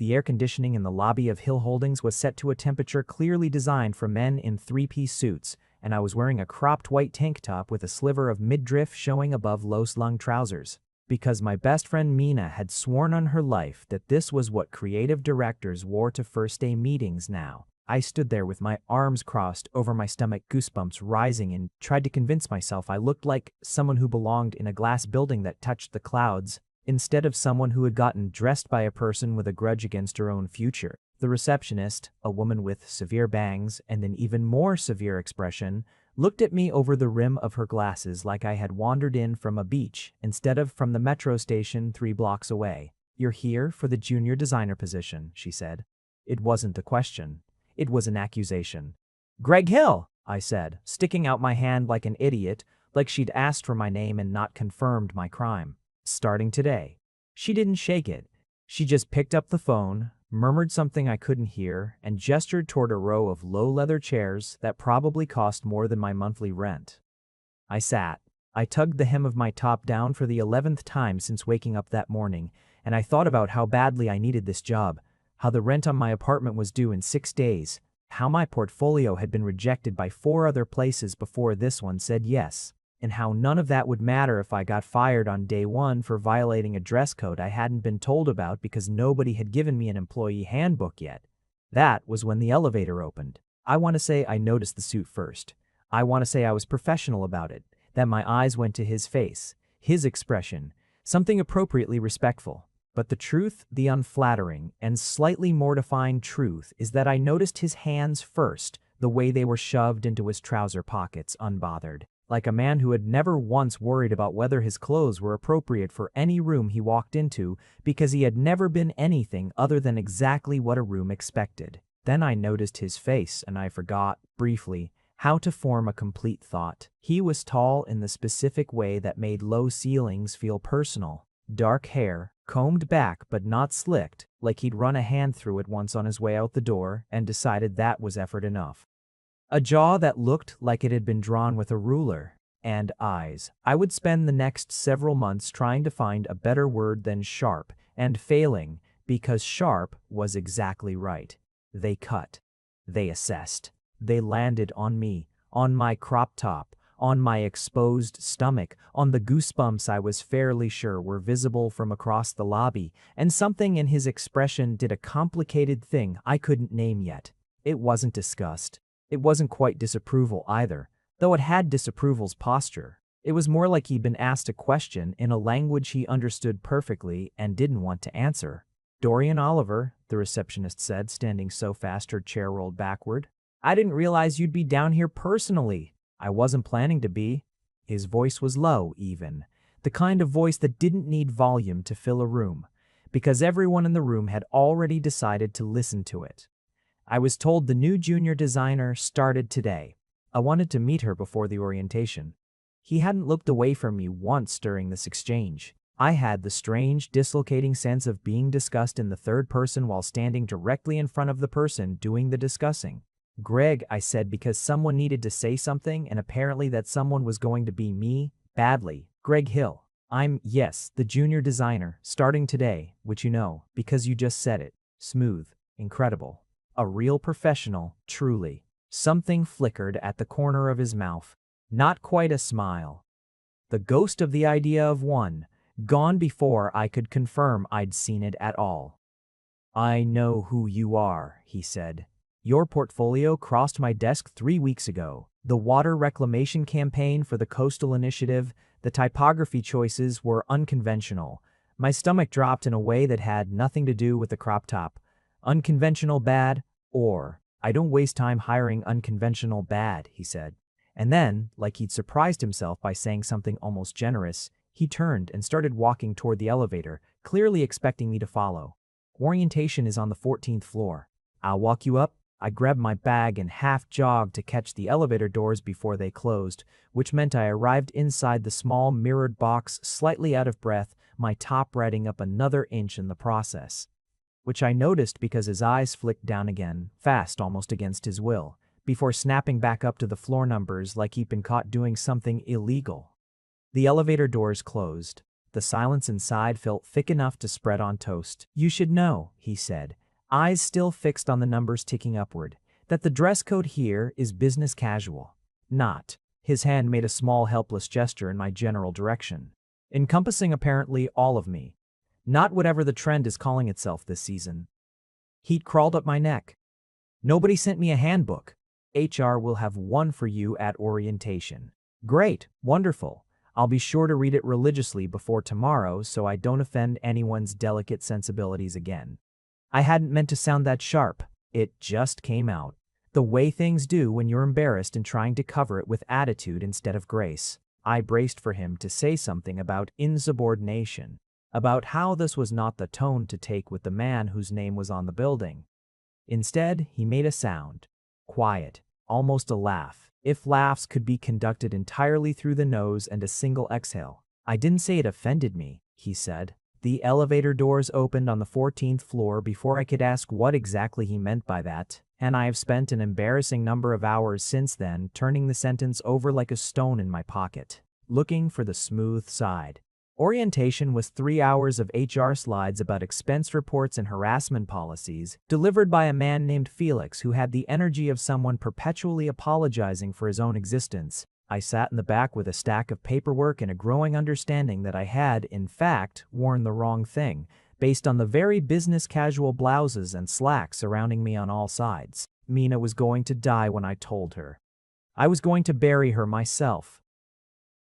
The air conditioning in the lobby of Hill Holdings was set to a temperature clearly designed for men in three-piece suits, and I was wearing a cropped white tank top with a sliver of midriff showing above low-slung trousers. Because my best friend Mina had sworn on her life that this was what creative directors wore to first-day meetings now. I stood there with my arms crossed over my stomach, goosebumps rising, and tried to convince myself I looked like someone who belonged in a glass building that touched the clouds, instead of someone who had gotten dressed by a person with a grudge against her own future. The receptionist, a woman with severe bangs and an even more severe expression, looked at me over the rim of her glasses like I had wandered in from a beach instead of from the metro station 3 blocks away. "You're here for the junior designer position," she said. It wasn't a question. It was an accusation. "Greg Hill," I said, sticking out my hand like an idiot, like she'd asked for my name and not confirmed my crime. "Starting today." She didn't shake it. She just picked up the phone, murmured something I couldn't hear, and gestured toward a row of low leather chairs that probably cost more than my monthly rent. I sat. I tugged the hem of my top down for the 11th time since waking up that morning, and I thought about how badly I needed this job, how the rent on my apartment was due in 6 days, how my portfolio had been rejected by 4 other places before this one said yes, and how none of that would matter if I got fired on day 1 for violating a dress code I hadn't been told about because nobody had given me an employee handbook yet. That was when the elevator opened. I want to say I noticed the suit first. I want to say I was professional about it, that my eyes went to his face, his expression, something appropriately respectful. But the truth, the unflattering and slightly mortifying truth, is that I noticed his hands first, the way they were shoved into his trouser pockets unbothered, like a man who had never once worried about whether his clothes were appropriate for any room he walked into because he had never been anything other than exactly what a room expected. Then I noticed his face and I forgot, briefly, how to form a complete thought. He was tall in the specific way that made low ceilings feel personal. Dark hair, combed back but not slicked, like he'd run a hand through it once on his way out the door and decided that was effort enough. A jaw that looked like it had been drawn with a ruler, and eyes. I would spend the next several months trying to find a better word than sharp, and failing, because sharp was exactly right. They cut. They assessed. They landed on me, on my crop top, on my exposed stomach, on the goosebumps I was fairly sure were visible from across the lobby, and something in his expression did a complicated thing I couldn't name yet. It wasn't disgust. It wasn't quite disapproval either, though it had disapproval's posture. It was more like he'd been asked a question in a language he understood perfectly and didn't want to answer. "Dorian Oliver," the receptionist said, standing so fast her chair rolled backward. "I didn't realize you'd be down here personally." "I wasn't planning to be." His voice was low, even. The kind of voice that didn't need volume to fill a room, because everyone in the room had already decided to listen to it. "I was told the new junior designer started today. I wanted to meet her before the orientation." He hadn't looked away from me once during this exchange. I had the strange, dislocating sense of being discussed in the third person while standing directly in front of the person doing the discussing. "Greg," I said, because someone needed to say something, and apparently that someone was going to be me, badly. "Greg Hill. I'm, yes, the junior designer, starting today, which you know, because you just said it. Smooth. Incredible. A real professional, truly." Something flickered at the corner of his mouth. Not quite a smile. The ghost of the idea of one, gone before I could confirm I'd seen it at all. "I know who you are," he said. "Your portfolio crossed my desk 3 weeks ago. The water reclamation campaign for the Coastal Initiative, the typography choices were unconventional." My stomach dropped in a way that had nothing to do with the crop top. "Unconventional bad, or I don't waste time hiring unconventional bad," he said. And then, like he'd surprised himself by saying something almost generous, he turned and started walking toward the elevator, clearly expecting me to follow. "Orientation is on the 14th floor. I'll walk you up." I grabbed my bag and half-jogged to catch the elevator doors before they closed, which meant I arrived inside the small mirrored box slightly out of breath, my top riding up another inch in the process. Which I noticed because his eyes flicked down again, fast almost against his will, before snapping back up to the floor numbers like he'd been caught doing something illegal. The elevator doors closed. The silence inside felt thick enough to spread on toast. "You should know," he said, eyes still fixed on the numbers ticking upward, "that the dress code here is business casual. Not." His hand made a small helpless gesture in my general direction, encompassing apparently all of me. Not whatever the trend is calling itself this season. Heat crawled up my neck. "Nobody sent me a handbook. HR will have one for you at orientation." "Great, wonderful. I'll be sure to read it religiously before tomorrow so I don't offend anyone's delicate sensibilities again." I hadn't meant to sound that sharp. It just came out. The way things do when you're embarrassed and trying to cover it with attitude instead of grace. I braced for him to say something about insubordination, about how this was not the tone to take with the man whose name was on the building. Instead, he made a sound. Quiet, almost a laugh, if laughs could be conducted entirely through the nose and a single exhale. "I didn't say it offended me," he said. The elevator doors opened on the 14th floor before I could ask what exactly he meant by that, and I have spent an embarrassing number of hours since then turning the sentence over like a stone in my pocket, looking for the smooth side. Orientation was 3 hours of HR slides about expense reports and harassment policies, delivered by a man named Felix who had the energy of someone perpetually apologizing for his own existence. I sat in the back with a stack of paperwork and a growing understanding that I had, in fact, worn the wrong thing, based on the very business casual blouses and slacks surrounding me on all sides. Mina was going to die when I told her. I was going to bury her myself.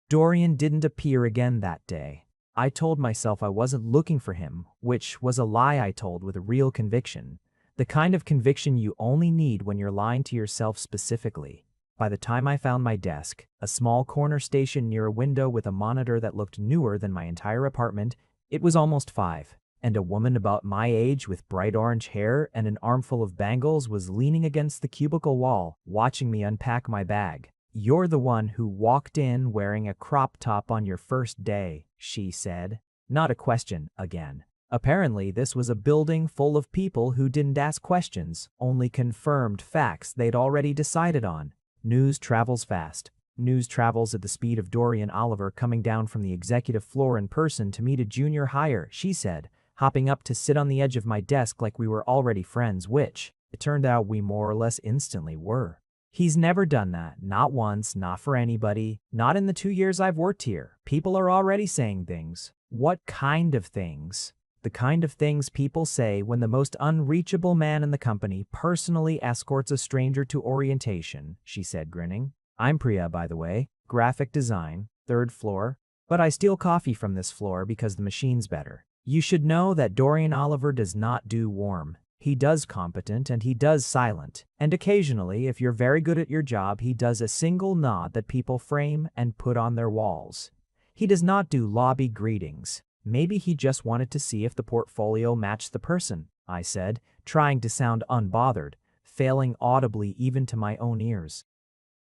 Dorian didn't appear again that day. I told myself I wasn't looking for him, which was a lie I told with a real conviction. The kind of conviction you only need when you're lying to yourself specifically. By the time I found my desk, a small corner station near a window with a monitor that looked newer than my entire apartment, it was almost 5, and a woman about my age with bright orange hair and an armful of bangles was leaning against the cubicle wall, watching me unpack my bag. "You're the one who walked in wearing a crop top on your first day," she said. Not a question, again. Apparently, this was a building full of people who didn't ask questions, only confirmed facts they'd already decided on. News travels fast. News travels at the speed of Dorian Oliver coming down from the executive floor in person to meet a junior hire, she said, hopping up to sit on the edge of my desk like we were already friends, which, it turned out we more or less instantly were. He's never done that, not once, not for anybody, not in the 2 years I've worked here. People are already saying things. What kind of things? The kind of things people say when the most unreachable man in the company personally escorts a stranger to orientation, she said, grinning. "I'm Priya, by the way, graphic design, 3rd floor, but I steal coffee from this floor because the machine's better. You should know that Dorian Oliver does not do warm. He does competent and he does silent, and occasionally, if you're very good at your job, he does a single nod that people frame and put on their walls. He does not do lobby greetings. Maybe he just wanted to see if the portfolio matched the person," I said, trying to sound unbothered, failing audibly even to my own ears.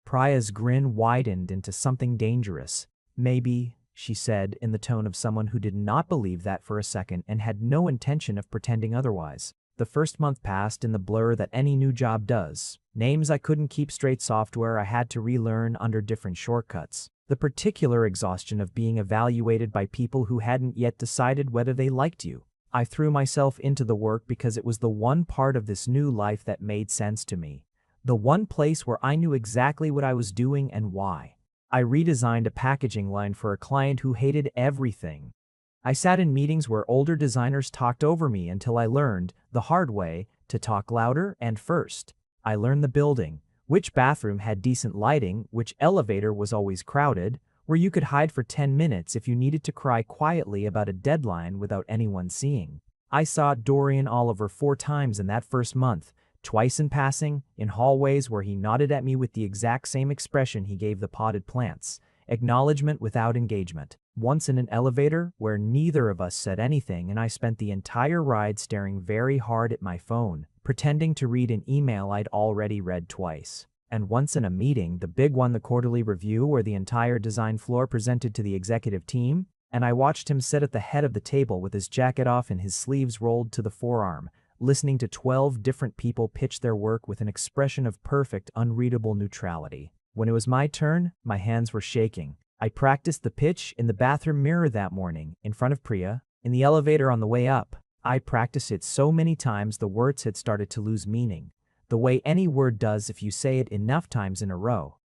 Priya's grin widened into something dangerous. "Maybe," she said in the tone of someone who did not believe that for a second and had no intention of pretending otherwise. The first month passed in the blur that any new job does. Names I couldn't keep straight, software I had to relearn under different shortcuts. The particular exhaustion of being evaluated by people who hadn't yet decided whether they liked you. I threw myself into the work because it was the one part of this new life that made sense to me. The one place where I knew exactly what I was doing and why. I redesigned a packaging line for a client who hated everything. I sat in meetings where older designers talked over me until I learned, the hard way, to talk louder and first. I learned the building, which bathroom had decent lighting, which elevator was always crowded, where you could hide for 10 minutes if you needed to cry quietly about a deadline without anyone seeing. I saw Dorian Oliver 4 times in that first month, twice in passing, in hallways where he nodded at me with the exact same expression he gave the potted plants. Acknowledgement without engagement. Once in an elevator where neither of us said anything and I spent the entire ride staring very hard at my phone, pretending to read an email I'd already read twice. And once in a meeting, the big one, the quarterly review where the entire design floor presented to the executive team, and I watched him sit at the head of the table with his jacket off and his sleeves rolled to the forearm, listening to 12 different people pitch their work with an expression of perfect, unreadable neutrality. When it was my turn, my hands were shaking. I practiced the pitch in the bathroom mirror that morning, in front of Priya, in the elevator on the way up. I practiced it so many times the words had started to lose meaning, the way any word does if you say it enough times in a row.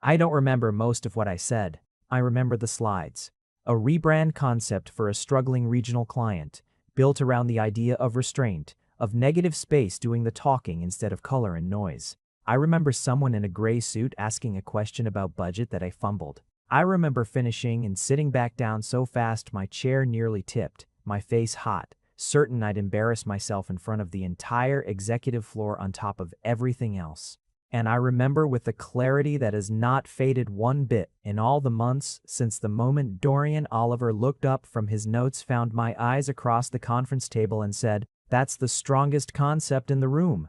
I don't remember most of what I said. I remember the slides. A rebrand concept for a struggling regional client, built around the idea of restraint, of negative space doing the talking instead of color and noise. I remember someone in a gray suit asking a question about budget that I fumbled. I remember finishing and sitting back down so fast my chair nearly tipped, my face hot, certain I'd embarrass myself in front of the entire executive floor on top of everything else. And I remember with a clarity that has not faded one bit in all the months since the moment Dorian Oliver looked up from his notes, found my eyes across the conference table and said, "That's the strongest concept in the room."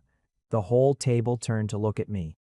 The whole table turned to look at me.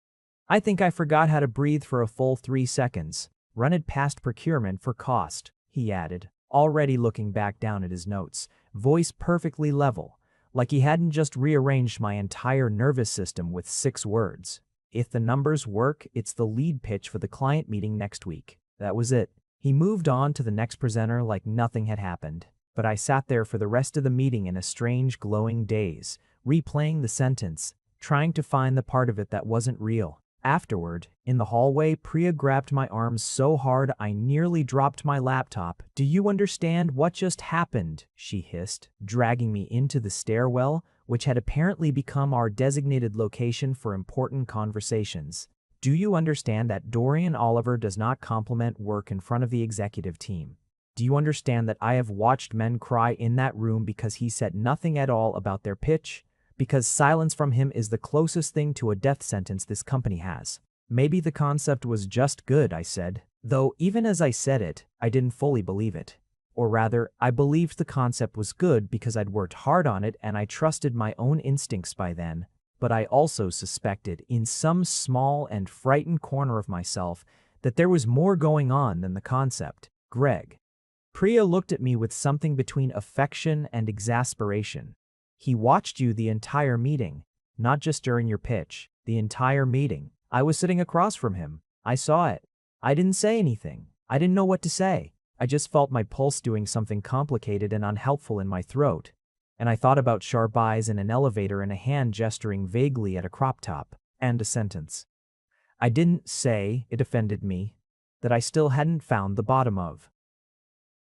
I think I forgot how to breathe for a full 3 seconds. "Run it past procurement for cost," he added, already looking back down at his notes, voice perfectly level, like he hadn't just rearranged my entire nervous system with 6 words. "If the numbers work, it's the lead pitch for the client meeting next week." That was it. He moved on to the next presenter like nothing had happened. But I sat there for the rest of the meeting in a strange glowing daze, replaying the sentence, trying to find the part of it that wasn't real. Afterward, in the hallway, Priya grabbed my arms so hard I nearly dropped my laptop. "Do you understand what just happened?" she hissed, dragging me into the stairwell, which had apparently become our designated location for important conversations. "Do you understand that Dorian Oliver does not compliment work in front of the executive team? Do you understand that I have watched men cry in that room because he said nothing at all about their pitch? Because silence from him is the closest thing to a death sentence this company has." "Maybe the concept was just good," I said, though even as I said it, I didn't fully believe it. Or rather, I believed the concept was good because I'd worked hard on it and I trusted my own instincts by then, but I also suspected, in some small and frightened corner of myself, that there was more going on than the concept. "Greg." Priya looked at me with something between affection and exasperation. "He watched you the entire meeting, not just during your pitch, the entire meeting. I was sitting across from him. I saw it. I didn't say anything. I didn't know what to say. I just felt my pulse doing something complicated and unhelpful in my throat. And I thought about sharp eyes in an elevator and a hand gesturing vaguely at a crop top, and a sentence I didn't say, it offended me, that I still hadn't found the bottom of."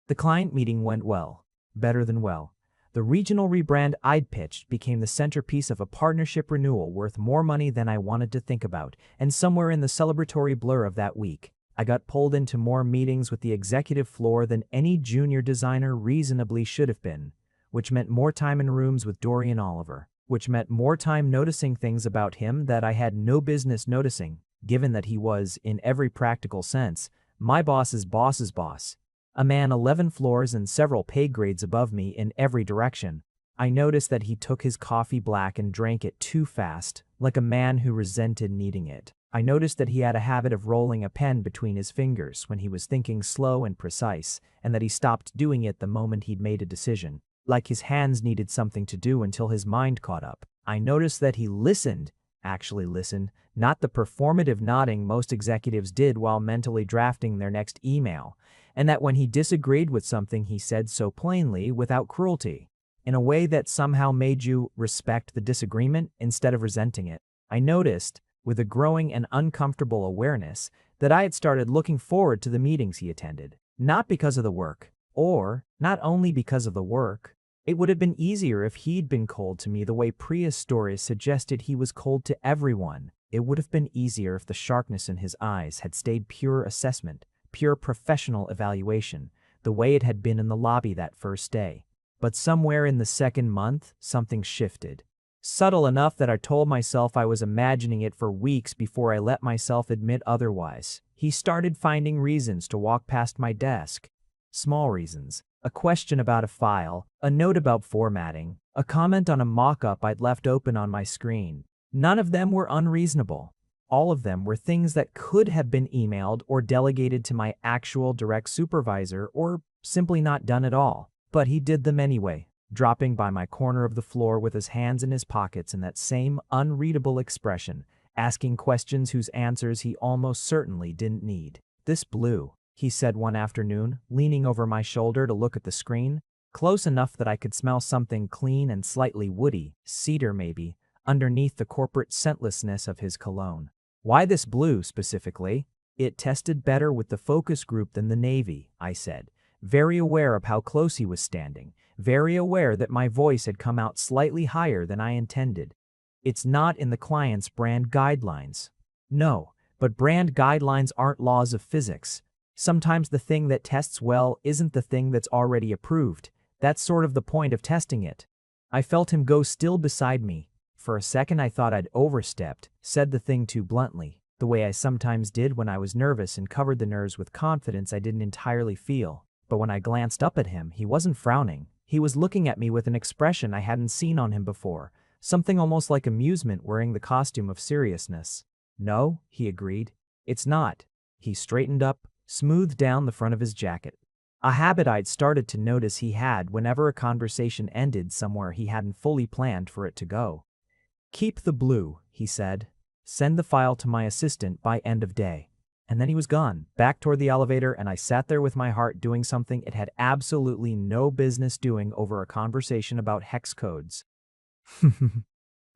The client meeting went well, better than well. The regional rebrand I'd pitched became the centerpiece of a partnership renewal worth more money than I wanted to think about, and somewhere in the celebratory blur of that week, I got pulled into more meetings with the executive floor than any junior designer reasonably should have been, which meant more time in rooms with Dorian Oliver, which meant more time noticing things about him that I had no business noticing, given that he was, in every practical sense, my boss's boss's boss. A man 11 floors and several pay grades above me in every direction. I noticed that he took his coffee black and drank it too fast, like a man who resented needing it. I noticed that he had a habit of rolling a pen between his fingers when he was thinking slow and precise, and that he stopped doing it the moment he'd made a decision, like his hands needed something to do until his mind caught up. I noticed that he listened, actually listened, not the performative nodding most executives did while mentally drafting their next email, and that when he disagreed with something he said so plainly without cruelty, in a way that somehow made you respect the disagreement instead of resenting it. I noticed, with a growing and uncomfortable awareness, that I had started looking forward to the meetings he attended, not because of the work, or not only because of the work. It would have been easier if he'd been cold to me the way Priya's stories suggested he was cold to everyone. It would have been easier if the sharpness in his eyes had stayed pure assessment, pure professional evaluation, the way it had been in the lobby that first day. But somewhere in the second month, something shifted. Subtle enough that I told myself I was imagining it for weeks before I let myself admit otherwise. He started finding reasons to walk past my desk. Small reasons. A question about a file, a note about formatting, a comment on a mock-up I'd left open on my screen. None of them were unreasonable. All of them were things that could have been emailed or delegated to my actual direct supervisor or simply not done at all. But he did them anyway, dropping by my corner of the floor with his hands in his pockets and that same unreadable expression, asking questions whose answers he almost certainly didn't need. This blew. he said one afternoon, leaning over my shoulder to look at the screen, close enough that I could smell something clean and slightly woody, cedar maybe, underneath the corporate scentlessness of his cologne. Why this blue specifically? It tested better with the focus group than the navy, I said, very aware of how close he was standing, very aware that my voice had come out slightly higher than I intended. It's not in the client's brand guidelines. No, but brand guidelines aren't laws of physics. Sometimes the thing that tests well isn't the thing that's already approved. That's sort of the point of testing it. I felt him go still beside me. For a second I thought I'd overstepped, said the thing too bluntly, the way I sometimes did when I was nervous and covered the nerves with confidence I didn't entirely feel. But when I glanced up at him, he wasn't frowning. He was looking at me with an expression I hadn't seen on him before, something almost like amusement wearing the costume of seriousness. No, he agreed. It's not. He straightened up, smoothed down the front of his jacket. A habit I'd started to notice he had whenever a conversation ended somewhere he hadn't fully planned for it to go. Keep the blue, he said. Send the file to my assistant by end of day. And then he was gone, back toward the elevator, and I sat there with my heart doing something it had absolutely no business doing over a conversation about hex codes.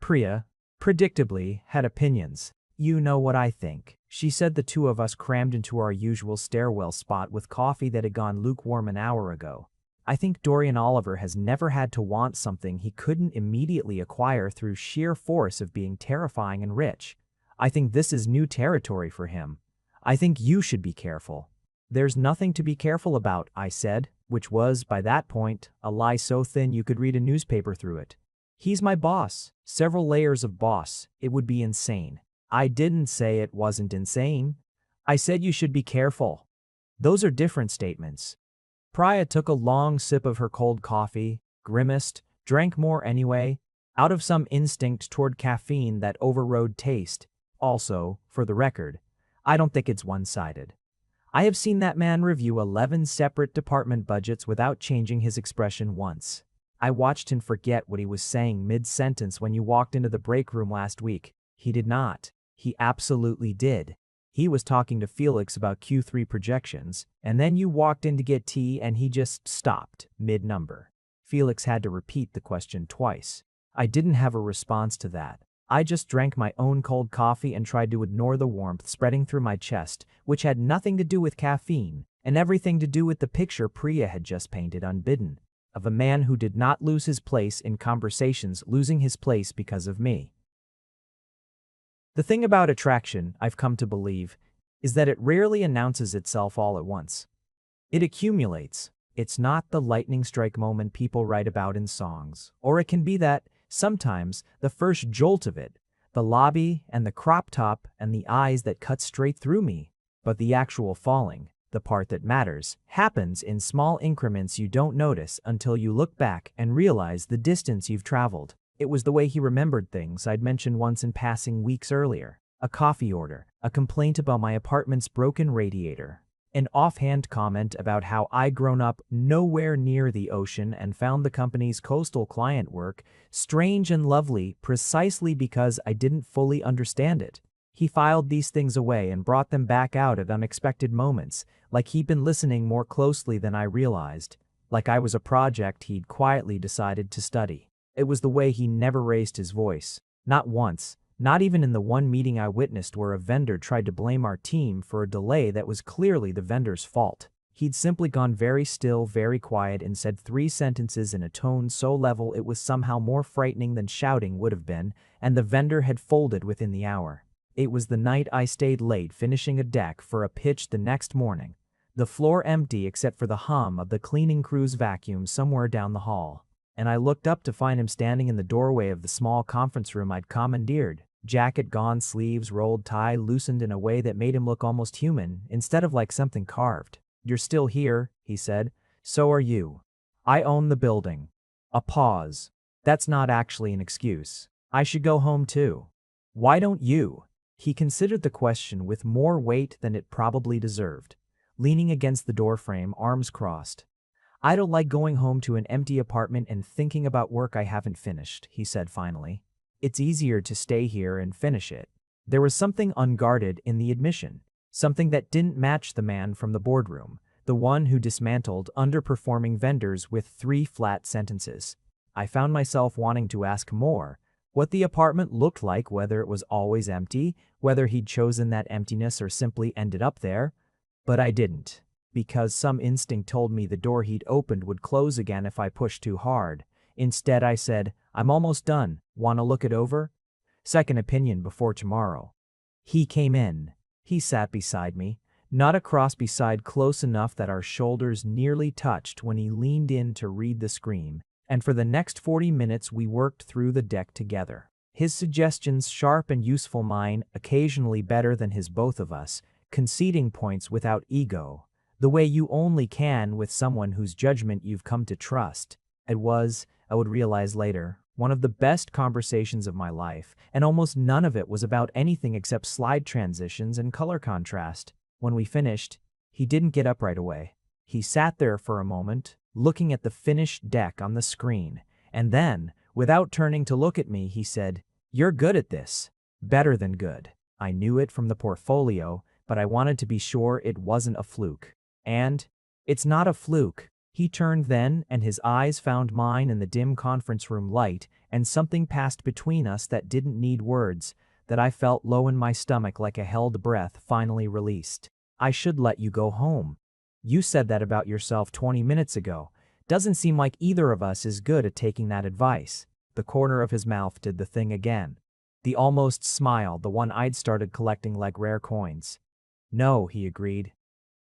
Priya, predictably, had opinions. You know what I think, she said. The two of us crammed into our usual stairwell spot with coffee that had gone lukewarm an hour ago. I think Dorian Oliver has never had to want something he couldn't immediately acquire through sheer force of being terrifying and rich. I think this is new territory for him. I think you should be careful. There's nothing to be careful about, I said, which was, by that point, a lie so thin you could read a newspaper through it. He's my boss, several layers of boss. It would be insane. I didn't say it wasn't insane. I said you should be careful. Those are different statements. Priya took a long sip of her cold coffee, grimaced, drank more anyway, out of some instinct toward caffeine that overrode taste. Also, for the record, I don't think it's one-sided. I have seen that man review 11 separate department budgets without changing his expression once. I watched him forget what he was saying mid-sentence when you walked into the break room last week. He did not. He absolutely did. He was talking to Felix about Q3 projections, and then you walked in to get tea and he just stopped mid-number. Felix had to repeat the question twice. I didn't have a response to that. I just drank my own cold coffee and tried to ignore the warmth spreading through my chest, which had nothing to do with caffeine, and everything to do with the picture Priya had just painted unbidden, of a man who did not lose his place in conversations losing his place because of me. The thing about attraction, I've come to believe, is that it rarely announces itself all at once. It accumulates. It's not the lightning strike moment people write about in songs, or it can be that, sometimes, the first jolt of it, the lobby and the crop top and the eyes that cut straight through me, but the actual falling, the part that matters, happens in small increments you don't notice until you look back and realize the distance you've traveled. It was the way he remembered things I'd mentioned once in passing weeks earlier. A coffee order, a complaint about my apartment's broken radiator, an offhand comment about how I'd grown up nowhere near the ocean and found the company's coastal client work strange and lovely precisely because I didn't fully understand it. He filed these things away and brought them back out at unexpected moments, like he'd been listening more closely than I realized, like I was a project he'd quietly decided to study. It was the way he never raised his voice, not once, not even in the one meeting I witnessed where a vendor tried to blame our team for a delay that was clearly the vendor's fault. He'd simply gone very still, very quiet, and said 3 sentences in a tone so level it was somehow more frightening than shouting would have been, and the vendor had folded within the hour. It was the night I stayed late finishing a deck for a pitch the next morning, the floor empty except for the hum of the cleaning crew's vacuum somewhere down the hall. And I looked up to find him standing in the doorway of the small conference room I'd commandeered, jacket gone, sleeves rolled, tie loosened in a way that made him look almost human instead of like something carved. "You're still here," he said. "So are you. I own the building." A pause. "That's not actually an excuse. I should go home too." "Why don't you?" He considered the question with more weight than it probably deserved, leaning against the doorframe, arms crossed. "I don't like going home to an empty apartment and thinking about work I haven't finished," he said finally. "It's easier to stay here and finish it." There was something unguarded in the admission. Something that didn't match the man from the boardroom, the one who dismantled underperforming vendors with 3 flat sentences. I found myself wanting to ask more, what the apartment looked like, whether it was always empty, whether he'd chosen that emptiness or simply ended up there. But I didn't, because some instinct told me the door he'd opened would close again if I pushed too hard. Instead, I said, "I'm almost done. Wanna look it over? Second opinion before tomorrow." He came in. He sat beside me, not across beside, close enough that our shoulders nearly touched when he leaned in to read the scream, and for the next 40 minutes we worked through the deck together. His suggestions sharp and useful, mine occasionally better than his, both of us, conceding points without ego, the way you only can with someone whose judgment you've come to trust. It was, I would realize later, one of the best conversations of my life, and almost none of it was about anything except slide transitions and color contrast. When we finished, he didn't get up right away. He sat there for a moment, looking at the finished deck on the screen, and then, without turning to look at me, he said, "You're good at this. Better than good." I knew it from the portfolio, but I wanted to be sure it wasn't a fluke. And it's not a fluke. He turned then, and his eyes found mine in the dim conference room light, and something passed between us that didn't need words, that I felt low in my stomach like a held breath finally released. "I should let you go home. You said that about yourself 20 minutes ago. Doesn't seem like either of us is good at taking that advice." The corner of his mouth did the thing again. The almost smile, the one I'd started collecting like rare coins. "No," he agreed.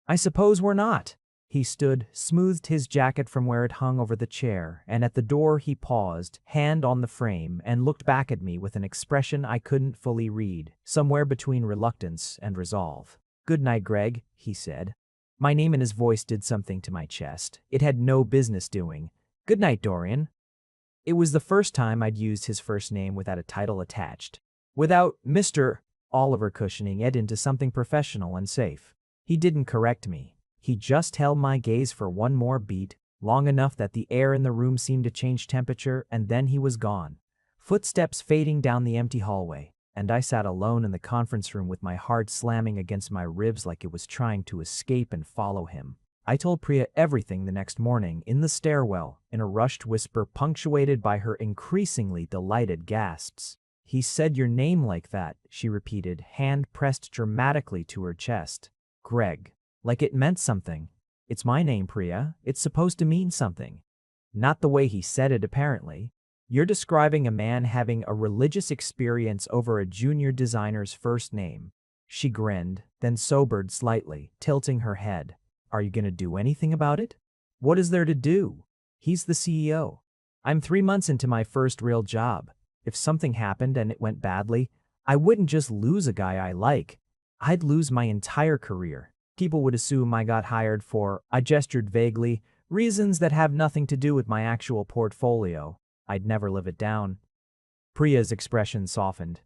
"I suppose we're not." He stood, smoothed his jacket from where it hung over the chair, and at the door he paused, hand on the frame, and looked back at me with an expression I couldn't fully read, somewhere between reluctance and resolve. "Good night, Greg," he said. My name in his voice did something to my chest. It had no business doing. "Good night, Dorian." It was the first time I'd used his first name without a title attached, without Mr. Oliver cushioning it into something professional and safe. He didn't correct me. He just held my gaze for one more beat, long enough that the air in the room seemed to change temperature, and then he was gone. Footsteps fading down the empty hallway, and I sat alone in the conference room with my heart slamming against my ribs like it was trying to escape and follow him. I told Priya everything the next morning in the stairwell, in a rushed whisper punctuated by her increasingly delighted gasps. "He said your name like that," she repeated, hand pressed dramatically to her chest. "Greg. Like it meant something. It's my name, Priya. It's supposed to mean something." Not the way he said it, apparently. "You're describing a man having a religious experience over a junior designer's first name." She grinned, then sobered slightly, tilting her head. "Are you gonna do anything about it?" "What is there to do? He's the CEO. I'm 3 months into my first real job. If something happened and it went badly, I wouldn't just lose a guy I like. I'd lose my entire career. People would assume I got hired for," I gestured vaguely, "reasons that have nothing to do with my actual portfolio. I'd never live it down." Priya's expression softened.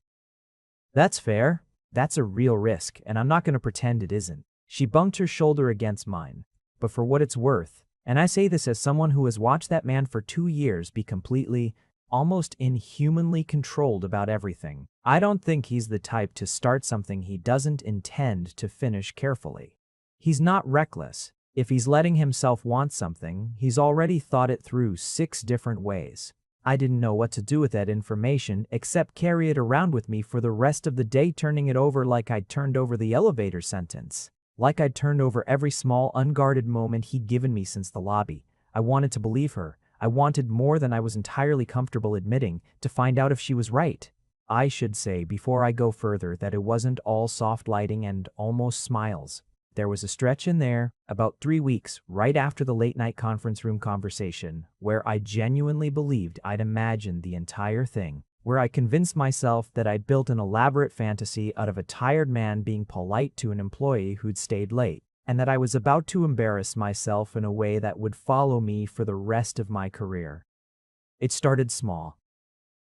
"That's fair. That's a real risk, and I'm not going to pretend it isn't." She bumped her shoulder against mine. "But for what it's worth, and I say this as someone who has watched that man for 2 years be completely, almost inhumanly controlled about everything, I don't think he's the type to start something he doesn't intend to finish carefully. He's not reckless. If he's letting himself want something, he's already thought it through 6 different ways." I didn't know what to do with that information except carry it around with me for the rest of the day, turning it over like I'd turned over the elevator sentence. Like I'd turned over every small, unguarded moment he'd given me since the lobby. I wanted to believe her. I wanted more than I was entirely comfortable admitting, to find out if she was right. I should say before I go further that it wasn't all soft lighting and almost smiles. There was a stretch in there, about 3 weeks, right after the late-night conference room conversation, where I genuinely believed I'd imagined the entire thing, where I convinced myself that I'd built an elaborate fantasy out of a tired man being polite to an employee who'd stayed late, and that I was about to embarrass myself in a way that would follow me for the rest of my career. It started small.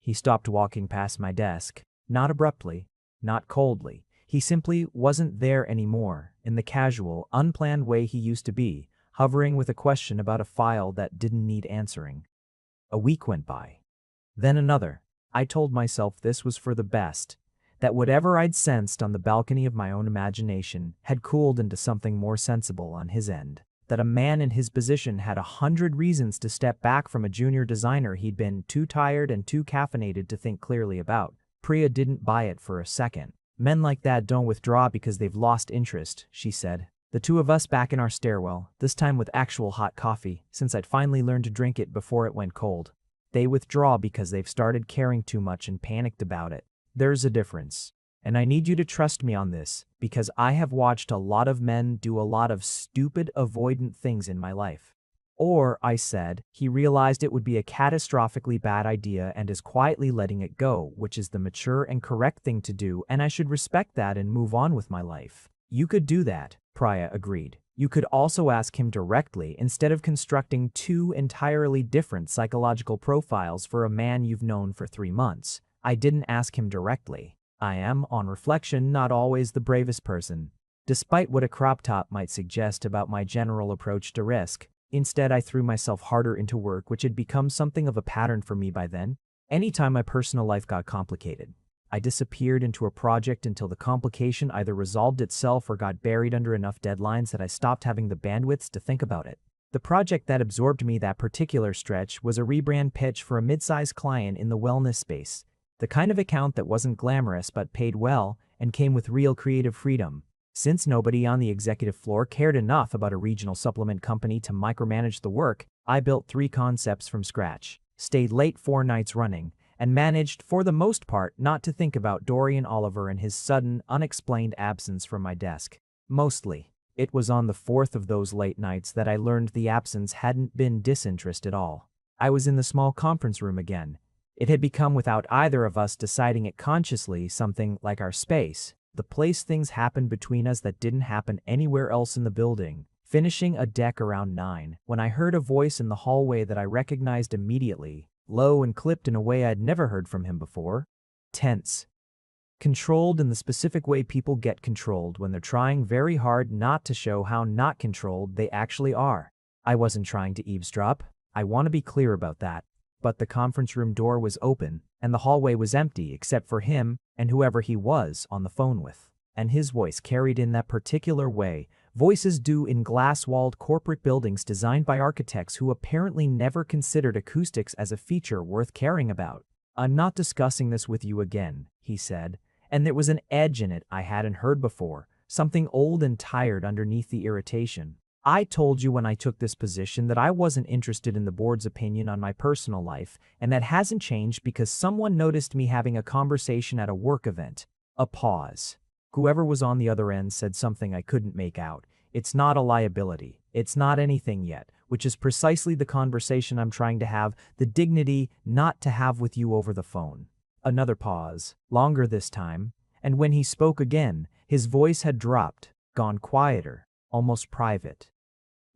He stopped walking past my desk, not abruptly, not coldly. He simply wasn't there anymore, in the casual, unplanned way he used to be, hovering with a question about a file that didn't need answering. A week went by. Then another. I told myself this was for the best. that whatever I'd sensed on the balcony of my own imagination had cooled into something more sensible on his end. That a man in his position had 100 reasons to step back from a junior designer he'd been too tired and too caffeinated to think clearly about. Priya didn't buy it for a second. Men like that don't withdraw because they've lost interest, she said. The two of us back in our stairwell, this time with actual hot coffee, since I'd finally learned to drink it before it went cold. They withdraw because they've started caring too much and panicked about it. There's a difference. And I need you to trust me on this, because I have watched a lot of men do a lot of stupid, avoidant things in my life. Or, I said, he realized it would be a catastrophically bad idea and is quietly letting it go, which is the mature and correct thing to do, and I should respect that and move on with my life. You could do that, Priya agreed. You could also ask him directly instead of constructing two entirely different psychological profiles for a man you've known for 3 months. I didn't ask him directly. I am, on reflection, not always the bravest person, despite what a crop top might suggest about my general approach to risk. Instead, I threw myself harder into work, which had become something of a pattern for me by then. Anytime my personal life got complicated, I disappeared into a project until the complication either resolved itself or got buried under enough deadlines that I stopped having the bandwidth to think about it. The project that absorbed me that particular stretch was a rebrand pitch for a mid-sized client in the wellness space. The kind of account that wasn't glamorous but paid well and came with real creative freedom. Since nobody on the executive floor cared enough about a regional supplement company to micromanage the work, I built 3 concepts from scratch, stayed late 4 nights running, and managed, for the most part, not to think about Dorian Oliver and his sudden, unexplained absence from my desk. Mostly, it was on the 4th of those late nights that I learned the absence hadn't been disinterest at all. I was in the small conference room again. It had become, without either of us deciding it consciously, something like our space, the place things happened between us that didn't happen anywhere else in the building. Finishing a deck around 9, when I heard a voice in the hallway that I recognized immediately, low and clipped in a way I'd never heard from him before. Tense. Controlled in the specific way people get controlled when they're trying very hard not to show how not controlled they actually are. I wasn't trying to eavesdrop. I want to be clear about that. But the conference room door was open, and the hallway was empty except for him and whoever he was on the phone with. And his voice carried in that particular way voices do in glass-walled corporate buildings designed by architects who apparently never considered acoustics as a feature worth caring about. "I'm not discussing this with you again," he said, and there was an edge in it I hadn't heard before, something old and tired underneath the irritation. "I told you when I took this position that I wasn't interested in the board's opinion on my personal life, and that hasn't changed because someone noticed me having a conversation at a work event." A pause. Whoever was on the other end said something I couldn't make out. "It's not a liability. It's not anything yet," which is precisely the conversation I'm trying to have, the dignity not to have with you over the phone. Another pause, longer this time, and when he spoke again, his voice had dropped, gone quieter, almost private.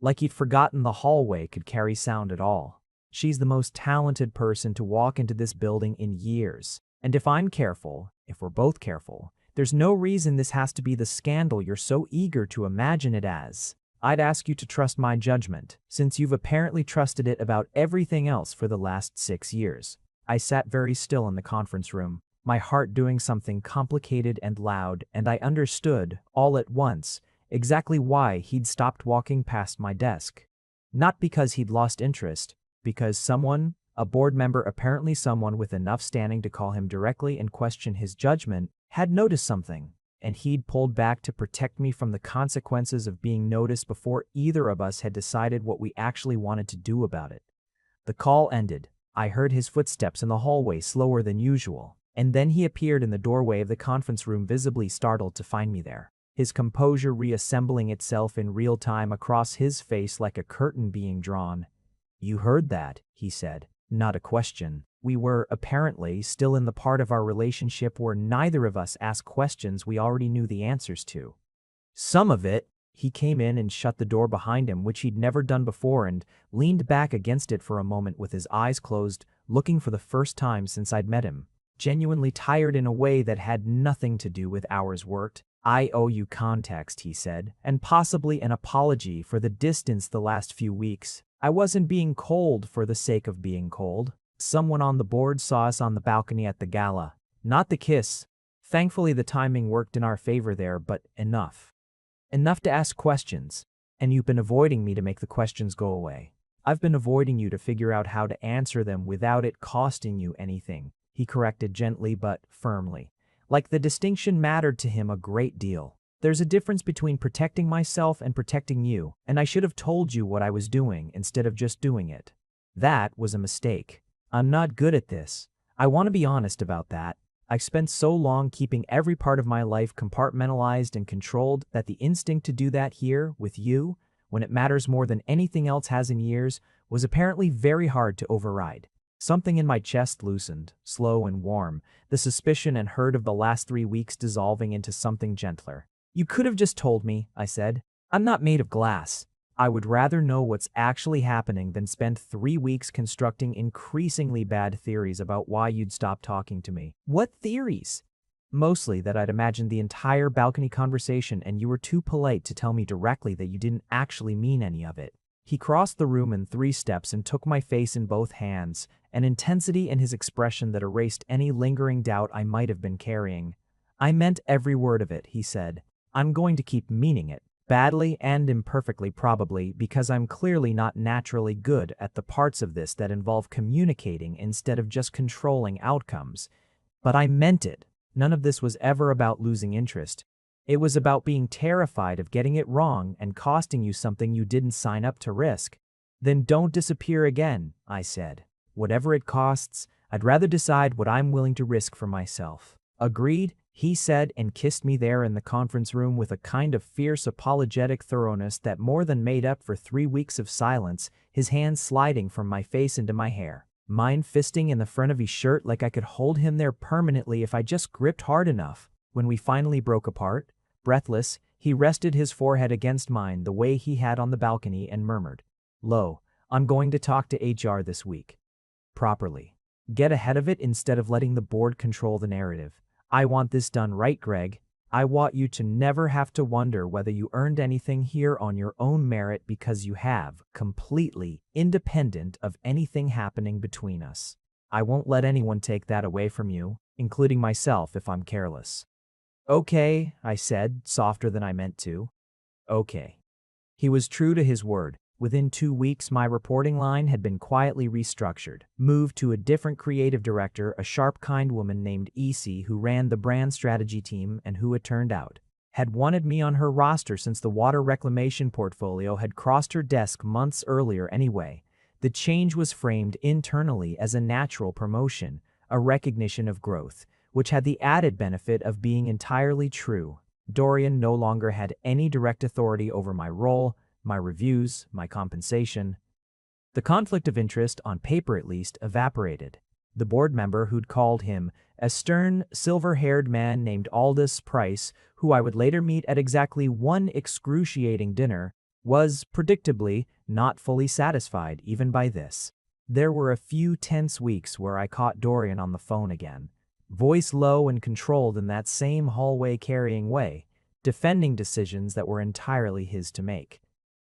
Like he'd forgotten the hallway could carry sound at all. "She's the most talented person to walk into this building in years. And if I'm careful, if we're both careful, there's no reason this has to be the scandal you're so eager to imagine it as. I'd ask you to trust my judgment, since you've apparently trusted it about everything else for the last 6 years." I sat very still in the conference room, my heart doing something complicated and loud, and I understood, all at once, exactly why he'd stopped walking past my desk. Not because he'd lost interest, because someone, a board member, apparently someone with enough standing to call him directly and question his judgment, had noticed something, and he'd pulled back to protect me from the consequences of being noticed before either of us had decided what we actually wanted to do about it. The call ended. I heard his footsteps in the hallway slower than usual, and then he appeared in the doorway of the conference room, visibly startled to find me there. His composure reassembling itself in real time across his face like a curtain being drawn. "You heard that," he said, not a question. We were, apparently, still in the part of our relationship where neither of us asked questions we already knew the answers to. "Some of it." He came in and shut the door behind him, which he'd never done before, and leaned back against it for a moment with his eyes closed, looking for the first time since I'd met him. Genuinely tired in a way that had nothing to do with hours worked. "I owe you context," he said, "and possibly an apology for the distance the last few weeks. I wasn't being cold for the sake of being cold. Someone on the board saw us on the balcony at the gala. Not the kiss. Thankfully, the timing worked in our favor there, but enough. Enough to ask questions. And you've been avoiding me to make the questions go away. I've been avoiding you to figure out how to answer them without it costing you anything, he corrected gently but firmly. Like the distinction mattered to him a great deal. There's a difference between protecting myself and protecting you, and I should have told you what I was doing instead of just doing it. That was a mistake. I'm not good at this. I want to be honest about that. I've spent so long keeping every part of my life compartmentalized and controlled that the instinct to do that here, with you, when it matters more than anything else has in years, was apparently very hard to override. Something in my chest loosened, slow and warm, the suspicion and hurt of the last 3 weeks dissolving into something gentler. You could have just told me, I said. I'm not made of glass. I would rather know what's actually happening than spend 3 weeks constructing increasingly bad theories about why you'd stop talking to me. What theories? Mostly that I'd imagined the entire balcony conversation and you were too polite to tell me directly that you didn't actually mean any of it. He crossed the room in 3 steps and took my face in both hands, an intensity in his expression that erased any lingering doubt I might have been carrying. I meant every word of it, he said. I'm going to keep meaning it. Badly and imperfectly probably, because I'm clearly not naturally good at the parts of this that involve communicating instead of just controlling outcomes. But I meant it. None of this was ever about losing interest. It was about being terrified of getting it wrong and costing you something you didn't sign up to risk. Then don't disappear again, I said. Whatever it costs, I'd rather decide what I'm willing to risk for myself. Agreed, he said, and kissed me there in the conference room with a kind of fierce apologetic thoroughness that more than made up for 3 weeks of silence, his hands sliding from my face into my hair. Mine fisting in the front of his shirt like I could hold him there permanently if I just gripped hard enough. When we finally broke apart, breathless, he rested his forehead against mine the way he had on the balcony and murmured, "Lo, I'm going to talk to HR this week. Properly. Get ahead of it instead of letting the board control the narrative. I want this done right, Greg. I want you to never have to wonder whether you earned anything here on your own merit because you have, completely independent of anything happening between us. I won't let anyone take that away from you, including myself if I'm careless." "Okay," I said, softer than I meant to. "Okay." He was true to his word. Within 2 weeks, my reporting line had been quietly restructured, moved to a different creative director, a sharp, kind woman named Essie who ran the brand strategy team and who, it turned out, had wanted me on her roster since the water reclamation portfolio had crossed her desk months earlier anyway. The change was framed internally as a natural promotion, a recognition of growth, which had the added benefit of being entirely true. Dorian no longer had any direct authority over my role, my reviews, my compensation. The conflict of interest, on paper at least, evaporated. The board member who'd called him a stern, silver-haired man named Aldous Price, who I would later meet at exactly one excruciating dinner, was, predictably, not fully satisfied even by this. There were a few tense weeks where I caught Dorian on the phone again, voice low and controlled in that same hallway-carrying way, defending decisions that were entirely his to make.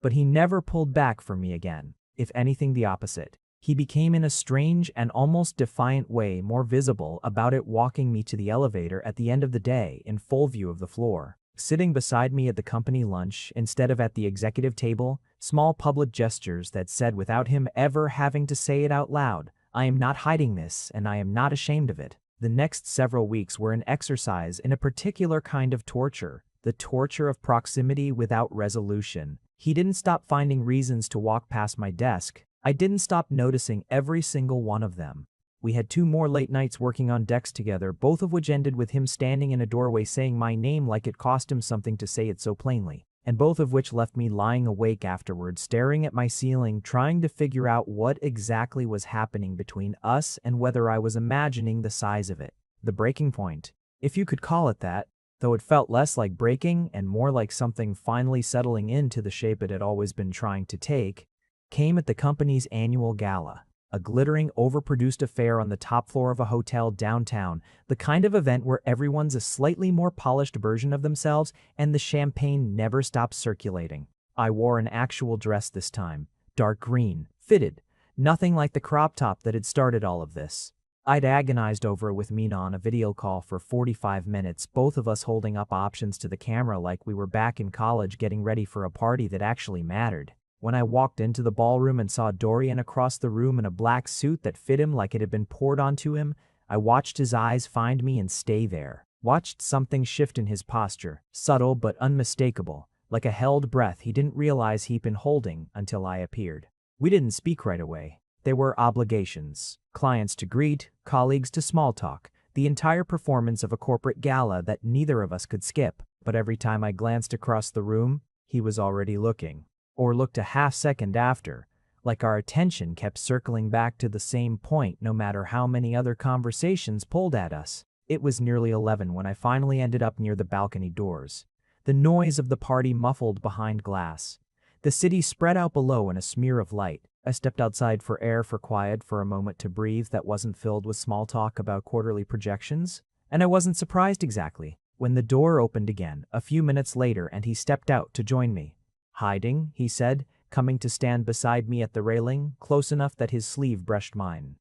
But he never pulled back from me again. If anything, the opposite. He became in a strange and almost defiant way more visible about it, walking me to the elevator at the end of the day in full view of the floor, sitting beside me at the company lunch instead of at the executive table, small public gestures that said without him ever having to say it out loud, "I am not hiding this and I am not ashamed of it." The next several weeks were an exercise in a particular kind of torture, the torture of proximity without resolution. He didn't stop finding reasons to walk past my desk. I didn't stop noticing every single one of them. We had 2 more late nights working on decks together, both of which ended with him standing in a doorway saying my name like it cost him something to say it so plainly, and both of which left me lying awake afterwards, staring at my ceiling, trying to figure out what exactly was happening between us and whether I was imagining the size of it. The breaking point, if you could call it that, though it felt less like breaking and more like something finally settling into the shape it had always been trying to take, came at the company's annual gala, a glittering, overproduced affair on the top floor of a hotel downtown, the kind of event where everyone's a slightly more polished version of themselves and the champagne never stops circulating. I wore an actual dress this time, dark green, fitted, nothing like the crop top that had started all of this. I'd agonized over it with Mina on a video call for 45 minutes, both of us holding up options to the camera like we were back in college getting ready for a party that actually mattered. When I walked into the ballroom and saw Dorian across the room in a black suit that fit him like it had been poured onto him, I watched his eyes find me and stay there. Watched something shift in his posture, subtle but unmistakable, like a held breath he didn't realize he'd been holding until I appeared. We didn't speak right away. There were obligations, clients to greet, colleagues to small talk, the entire performance of a corporate gala that neither of us could skip. But every time I glanced across the room, he was already looking. Or looked a half second after, like our attention kept circling back to the same point no matter how many other conversations pulled at us. It was nearly 11 when I finally ended up near the balcony doors. The noise of the party muffled behind glass. The city spread out below in a smear of light. I stepped outside for air, for quiet, for a moment to breathe that wasn't filled with small talk about quarterly projections. And I wasn't surprised exactly when the door opened again a few minutes later and he stepped out to join me. "Hiding," he said, coming to stand beside me at the railing, close enough that his sleeve brushed mine.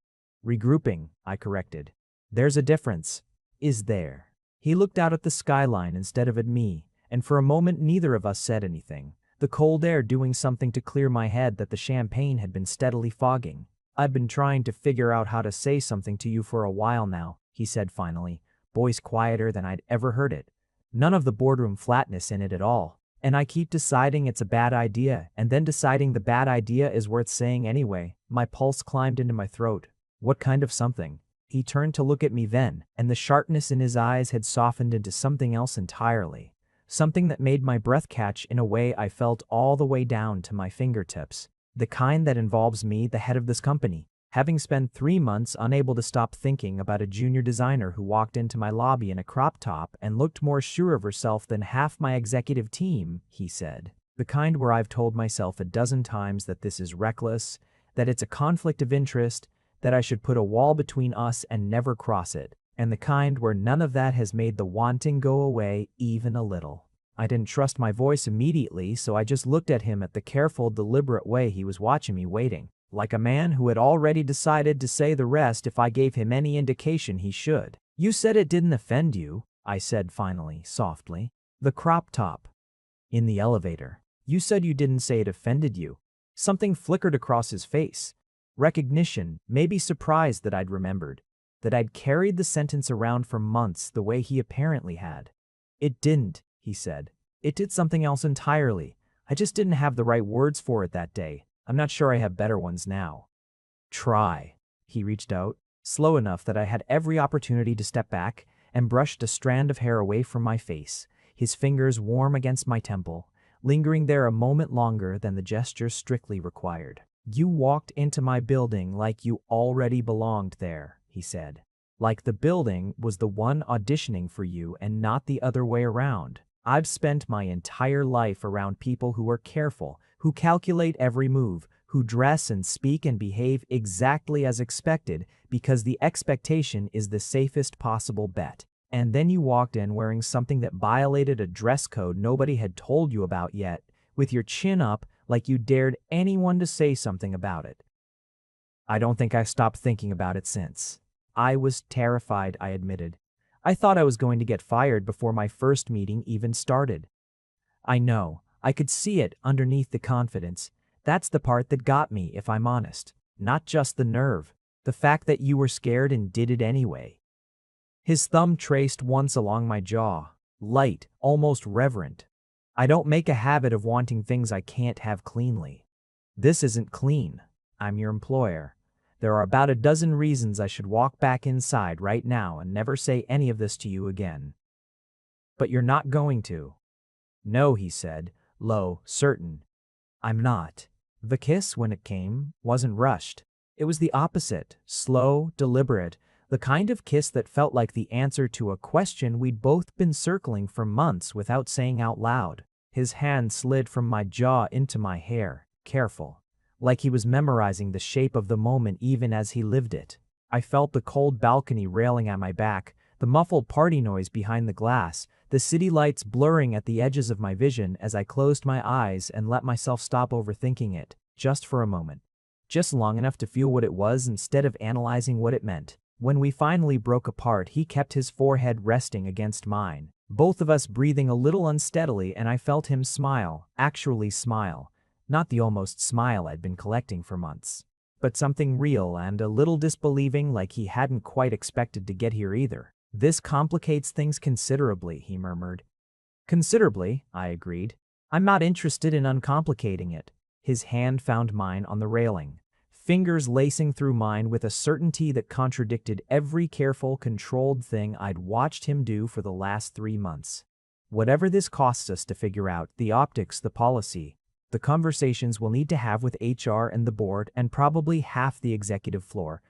"Regrouping," I corrected. "There's a difference." "Is there?" He looked out at the skyline instead of at me, and for a moment neither of us said anything, the cold air doing something to clear my head that the champagne had been steadily fogging. "I've been trying to figure out how to say something to you for a while now," he said finally, voice quieter than I'd ever heard it. None of the boardroom flatness in it at all. "And I keep deciding it's a bad idea, and then deciding the bad idea is worth saying anyway." My pulse climbed into my throat. "What kind of something?" He turned to look at me then, and the sharpness in his eyes had softened into something else entirely. Something that made my breath catch in a way I felt all the way down to my fingertips. The kind that involves me, the head of this company, having spent 3 months unable to stop thinking about a junior designer who walked into my lobby in a crop top and looked more sure of herself than half my executive team, he said. The kind where I've told myself a dozen times that this is reckless, that it's a conflict of interest, that I should put a wall between us and never cross it, and the kind where none of that has made the wanting go away even a little. I didn't trust my voice immediately, so I just looked at him at the careful, deliberate way he was watching me waiting, like a man who had already decided to say the rest if I gave him any indication he should. "You said it didn't offend you," I said finally, softly. "The crop top. In the elevator. You said you didn't say it offended you." Something flickered across his face. Recognition, maybe surprise that I'd remembered, that I'd carried the sentence around for months the way he apparently had. "It didn't," he said. "It did something else entirely. I just didn't have the right words for it that day. I'm not sure I have better ones now." "Try." He reached out, slow enough that I had every opportunity to step back, and brushed a strand of hair away from my face, his fingers warm against my temple, lingering there a moment longer than the gesture strictly required. "You walked into my building like you already belonged there," he said. "Like the building was the one auditioning for you and not the other way around. I've spent my entire life around people who are careful, who calculate every move, who dress and speak and behave exactly as expected because the expectation is the safest possible bet. And then you walked in wearing something that violated a dress code nobody had told you about yet, with your chin up like you dared anyone to say something about it." I don't think I've stopped thinking about it since. I was terrified, I admitted. I thought I was going to get fired before my first meeting even started. I know, I could see it underneath the confidence. That's the part that got me, if I'm honest. Not just the nerve, the fact that you were scared and did it anyway. His thumb traced once along my jaw, light, almost reverent. "I don't make a habit of wanting things I can't have cleanly. This isn't clean. I'm your employer. There are about a dozen reasons I should walk back inside right now and never say any of this to you again." "But you're not going to." "No," he said, low, certain. "I'm not." The kiss, when it came, wasn't rushed. It was the opposite, slow, deliberate, the kind of kiss that felt like the answer to a question we'd both been circling for months without saying out loud. His hand slid from my jaw into my hair, careful, like he was memorizing the shape of the moment even as he lived it. I felt the cold balcony railing at my back, the muffled party noise behind the glass, the city lights blurring at the edges of my vision as I closed my eyes and let myself stop overthinking it, just for a moment. Just long enough to feel what it was instead of analyzing what it meant. When we finally broke apart, he kept his forehead resting against mine, both of us breathing a little unsteadily, and I felt him smile, actually smile, not the almost smile I'd been collecting for months, but something real and a little disbelieving, like he hadn't quite expected to get here either. "This complicates things considerably," he murmured. "Considerably," I agreed. "I'm not interested in uncomplicating it." His hand found mine on the railing, fingers lacing through mine with a certainty that contradicted every careful, controlled thing I'd watched him do for the last 3 months. "Whatever this costs us to figure out, the optics, the policy, the conversations we'll need to have with HR and the board and probably half the executive floor,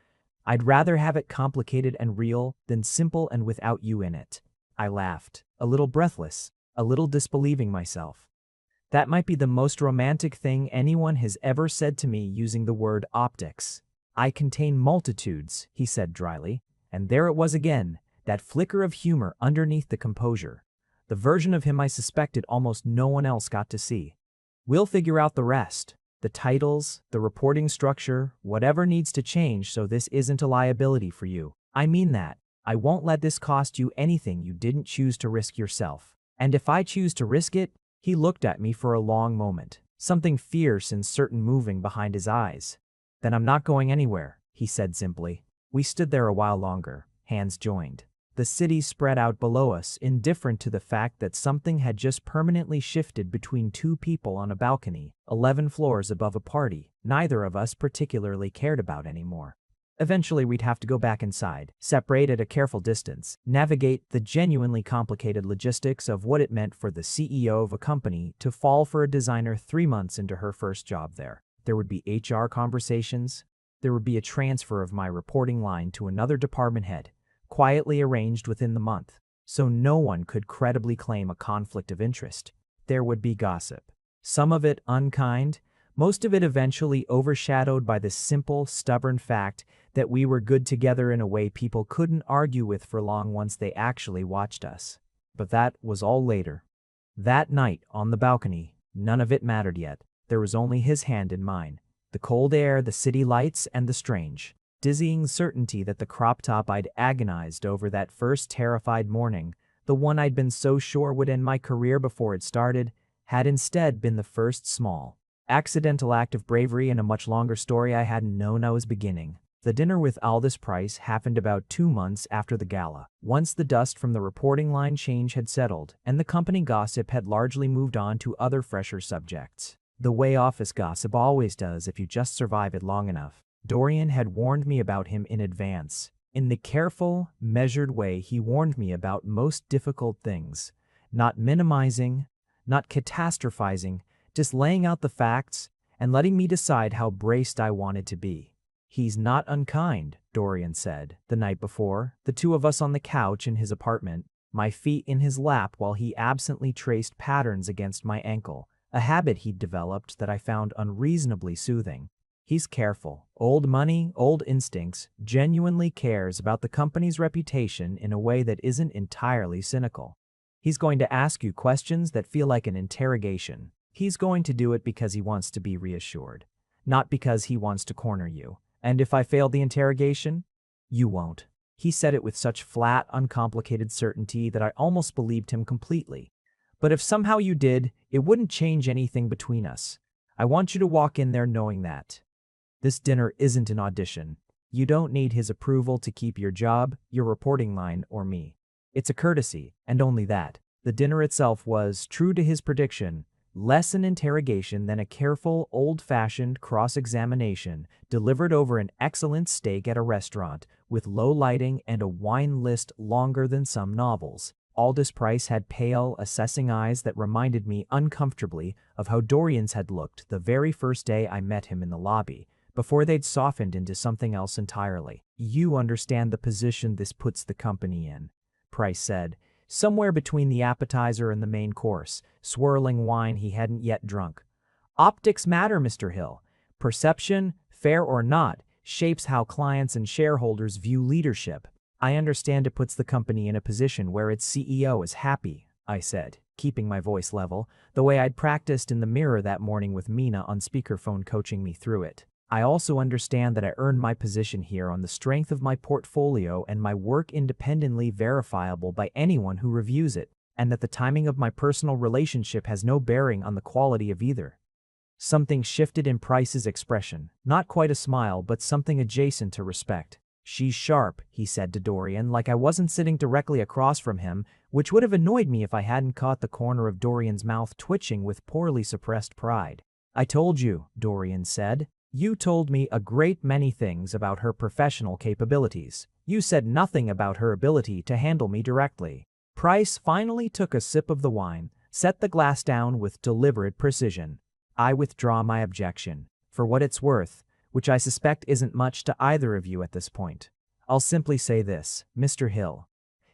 I'd rather have it complicated and real than simple and without you in it." I laughed, a little breathless, a little disbelieving myself. That might be the most romantic thing anyone has ever said to me, using the word optics. "I contain multitudes," he said dryly, and there it was again, that flicker of humor underneath the composure, the version of him I suspected almost no one else got to see. "We'll figure out the rest. The titles, the reporting structure, whatever needs to change so this isn't a liability for you. I mean that. I won't let this cost you anything you didn't choose to risk yourself. And if I choose to risk it—" He looked at me for a long moment, something fierce and certain moving behind his eyes. "Then I'm not going anywhere," he said simply. We stood there a while longer, hands joined. The city spread out below us, indifferent to the fact that something had just permanently shifted between two people on a balcony, 11 floors above a party neither of us particularly cared about anymore. Eventually we'd have to go back inside, separate at a careful distance, navigate the genuinely complicated logistics of what it meant for the CEO of a company to fall for a designer 3 months into her first job there. There would be HR conversations. There would be a transfer of my reporting line to another department head, quietly arranged within the month, so no one could credibly claim a conflict of interest. There would be gossip, some of it unkind, most of it eventually overshadowed by the simple, stubborn fact that we were good together in a way people couldn't argue with for long once they actually watched us. But that was all later. That night on the balcony, none of it mattered yet. There was only his hand in mine, the cold air, the city lights, and the strange, dizzying certainty that the crop top I'd agonized over that first terrified morning, the one I'd been so sure would end my career before it started, had instead been the first small, accidental act of bravery in a much longer story I hadn't known I was beginning. The dinner with Aldous Price happened about 2 months after the gala, once the dust from the reporting line change had settled and the company gossip had largely moved on to other fresher subjects. The way office gossip always does if you just survive it long enough. Dorian had warned me about him in advance. In the careful, measured way he warned me about most difficult things, not minimizing, not catastrophizing, just laying out the facts and letting me decide how braced I wanted to be. "He's not unkind," Dorian said, the night before, the two of us on the couch in his apartment, my feet in his lap while he absently traced patterns against my ankle, a habit he'd developed that I found unreasonably soothing. "He's careful, old money, old instincts, genuinely cares about the company's reputation in a way that isn't entirely cynical. He's going to ask you questions that feel like an interrogation. He's going to do it because he wants to be reassured, not because he wants to corner you. And if I fail the interrogation, you won't." He said it with such flat, uncomplicated certainty that I almost believed him completely. "But if somehow you did, it wouldn't change anything between us. I want you to walk in there knowing that. This dinner isn't an audition. You don't need his approval to keep your job, your reporting line, or me. It's a courtesy, and only that." The dinner itself was, true to his prediction, less an interrogation than a careful, old-fashioned cross-examination delivered over an excellent steak at a restaurant with low lighting and a wine list longer than some novels. Aldous Price had pale, assessing eyes that reminded me uncomfortably of how Dorian's had looked the very first day I met him in the lobby, before they'd softened into something else entirely. "You understand the position this puts the company in," Price said, somewhere between the appetizer and the main course, swirling wine he hadn't yet drunk. "Optics matter, Mr. Hill. Perception, fair or not, shapes how clients and shareholders view leadership. I understand it puts the company in a position where its CEO is happy," I said, keeping my voice level, the way I'd practiced in the mirror that morning with Mina on speakerphone coaching me through it. I also understand that I earned my position here on the strength of my portfolio and my work independently verifiable by anyone who reviews it, and that the timing of my personal relationship has no bearing on the quality of either. Something shifted in Price's expression, not quite a smile but something adjacent to respect. "She's sharp," he said to Dorian, like I wasn't sitting directly across from him, which would have annoyed me if I hadn't caught the corner of Dorian's mouth twitching with poorly suppressed pride. "I told you," Dorian said. "You told me a great many things about her professional capabilities. You said nothing about her ability to handle me directly." Price finally took a sip of the wine, set the glass down with deliberate precision. "I withdraw my objection. For what it's worth, which I suspect isn't much to either of you at this point, I'll simply say this, Mr. Hill.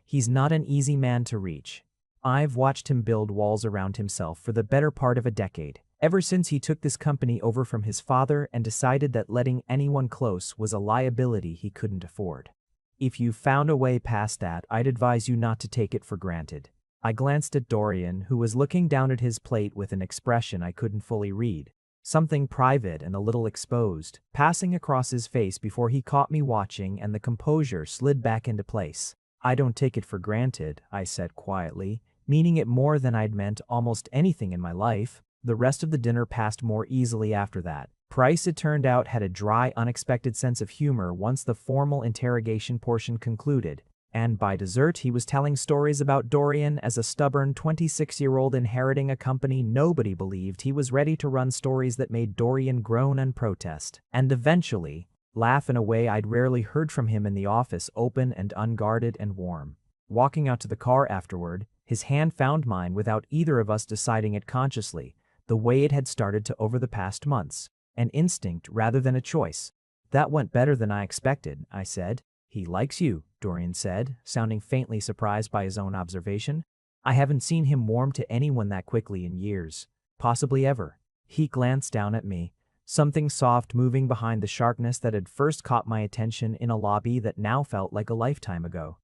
He's not an easy man to reach. I've watched him build walls around himself for the better part of a decade, ever since he took this company over from his father and decided that letting anyone close was a liability he couldn't afford. If you found a way past that, I'd advise you not to take it for granted." I glanced at Dorian, who was looking down at his plate with an expression I couldn't fully read. Something private and a little exposed, passing across his face before he caught me watching, and the composure slid back into place. "I don't take it for granted," I said quietly, meaning it more than I'd meant almost anything in my life. The rest of the dinner passed more easily after that. Price, it turned out, had a dry, unexpected sense of humor once the formal interrogation portion concluded, and by dessert he was telling stories about Dorian as a stubborn 26-year-old inheriting a company nobody believed. He was ready to run stories that made Dorian groan and protest, and eventually laugh in a way I'd rarely heard from him in the office, open and unguarded and warm. Walking out to the car afterward, his hand found mine without either of us deciding it consciously, the way it had started to over the past months. An instinct rather than a choice. "That went better than I expected," I said. "He likes you," Dorian said, sounding faintly surprised by his own observation. "I haven't seen him warm to anyone that quickly in years. Possibly ever." He glanced down at me, something soft moving behind the sharpness that had first caught my attention in a lobby that now felt like a lifetime ago.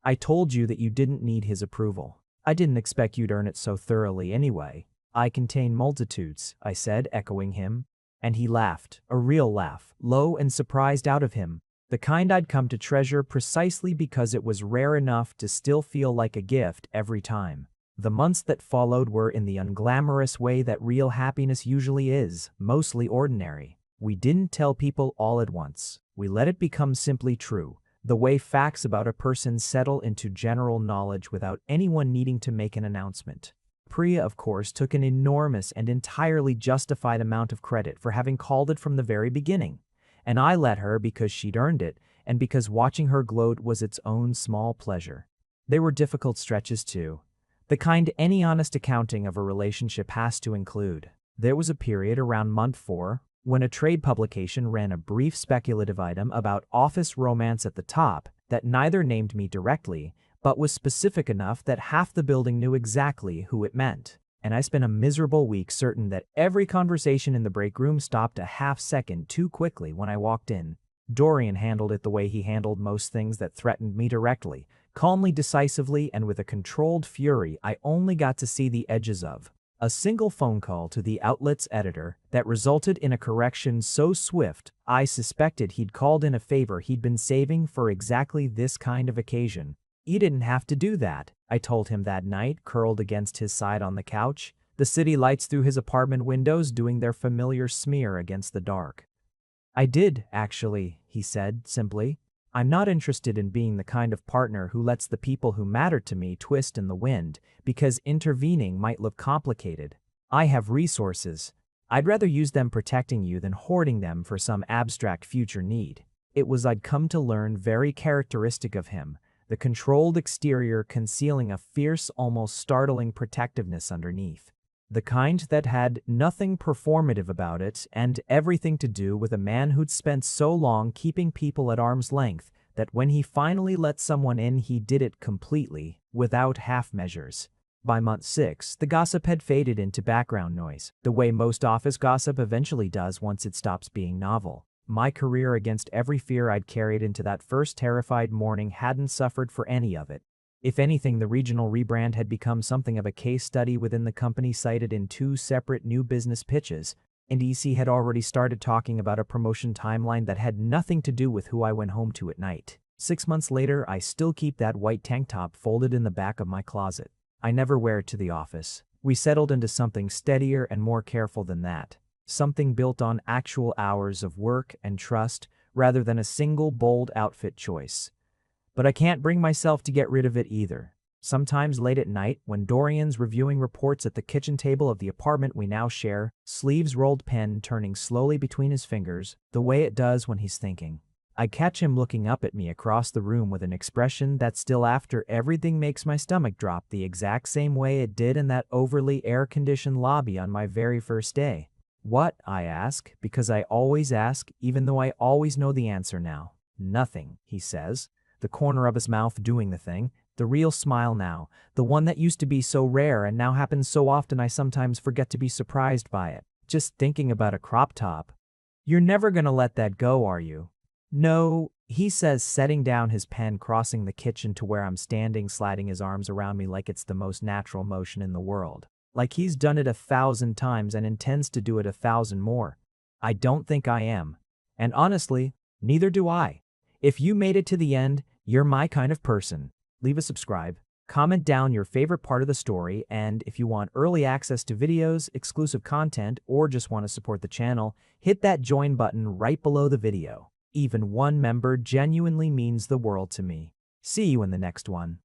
"I told you that you didn't need his approval. I didn't expect you'd earn it so thoroughly anyway." "I contain multitudes," I said, echoing him. And he laughed, a real laugh, low and surprised out of him, the kind I'd come to treasure precisely because it was rare enough to still feel like a gift every time. The months that followed were in the unglamorous way that real happiness usually is, mostly ordinary. We didn't tell people all at once. We let it become simply true, the way facts about a person settle into general knowledge without anyone needing to make an announcement. Priya, of course, took an enormous and entirely justified amount of credit for having called it from the very beginning, and I let her because she'd earned it and because watching her gloat was its own small pleasure. They were difficult stretches too, the kind any honest accounting of a relationship has to include. There was a period around month 4 when a trade publication ran a brief speculative item about office romance at the top that neither named me directly, but was specific enough that half the building knew exactly who it meant. And I spent a miserable week certain that every conversation in the break room stopped a half-second too quickly when I walked in. Dorian handled it the way he handled most things that threatened me directly, calmly, decisively, and with a controlled fury I only got to see the edges of. A single phone call to the outlet's editor that resulted in a correction so swift I suspected he'd called in a favor he'd been saving for exactly this kind of occasion. "You didn't have to do that," I told him that night, curled against his side on the couch, the city lights through his apartment windows doing their familiar smear against the dark. "I did, actually," he said, simply. "I'm not interested in being the kind of partner who lets the people who matter to me twist in the wind because intervening might look complicated. I have resources. I'd rather use them protecting you than hoarding them for some abstract future need." It was, I'd come to learn, very characteristic of him, the controlled exterior concealing a fierce, almost startling protectiveness underneath. The kind that had nothing performative about it and everything to do with a man who'd spent so long keeping people at arm's length that when he finally let someone in he did it completely, without half measures. By month 6, the gossip had faded into background noise, the way most office gossip eventually does once it stops being novel. My career, against every fear I'd carried into that first terrified morning, hadn't suffered for any of it. If anything, the regional rebrand had become something of a case study within the company, cited in 2 separate new business pitches, And EC had already started talking about a promotion timeline that had nothing to do with who I went home to at night. 6 months later, I still keep that white tank top folded in the back of my closet. I never wear it to the office. We settled into something steadier and more careful than that. Something built on actual hours of work and trust rather than a single bold outfit choice. But I can't bring myself to get rid of it either. Sometimes late at night, when Dorian's reviewing reports at the kitchen table of the apartment we now share, sleeves rolled pen turning slowly between his fingers, the way it does when he's thinking. I catch him looking up at me across the room with an expression that still after everything makes my stomach drop the exact same way it did in that overly air-conditioned lobby on my very first day. What? I ask, because I always ask, even though I always know the answer now. Nothing, he says, the corner of his mouth doing the thing. The real smile now, the one that used to be so rare and now happens so often I sometimes forget to be surprised by it. Just thinking about a crop top. You're never gonna let that go, are you? No, he says, setting down his pen, crossing the kitchen to where I'm standing, sliding his arms around me like it's the most natural motion in the world. Like he's done it 1,000 times and intends to do it 1,000 more. I don't think I am. And honestly, neither do I. If you made it to the end, you're my kind of person. Leave a subscribe, comment down your favorite part of the story, and if you want early access to videos, exclusive content, or just want to support the channel, hit that join button right below the video. Even one member genuinely means the world to me. See you in the next one.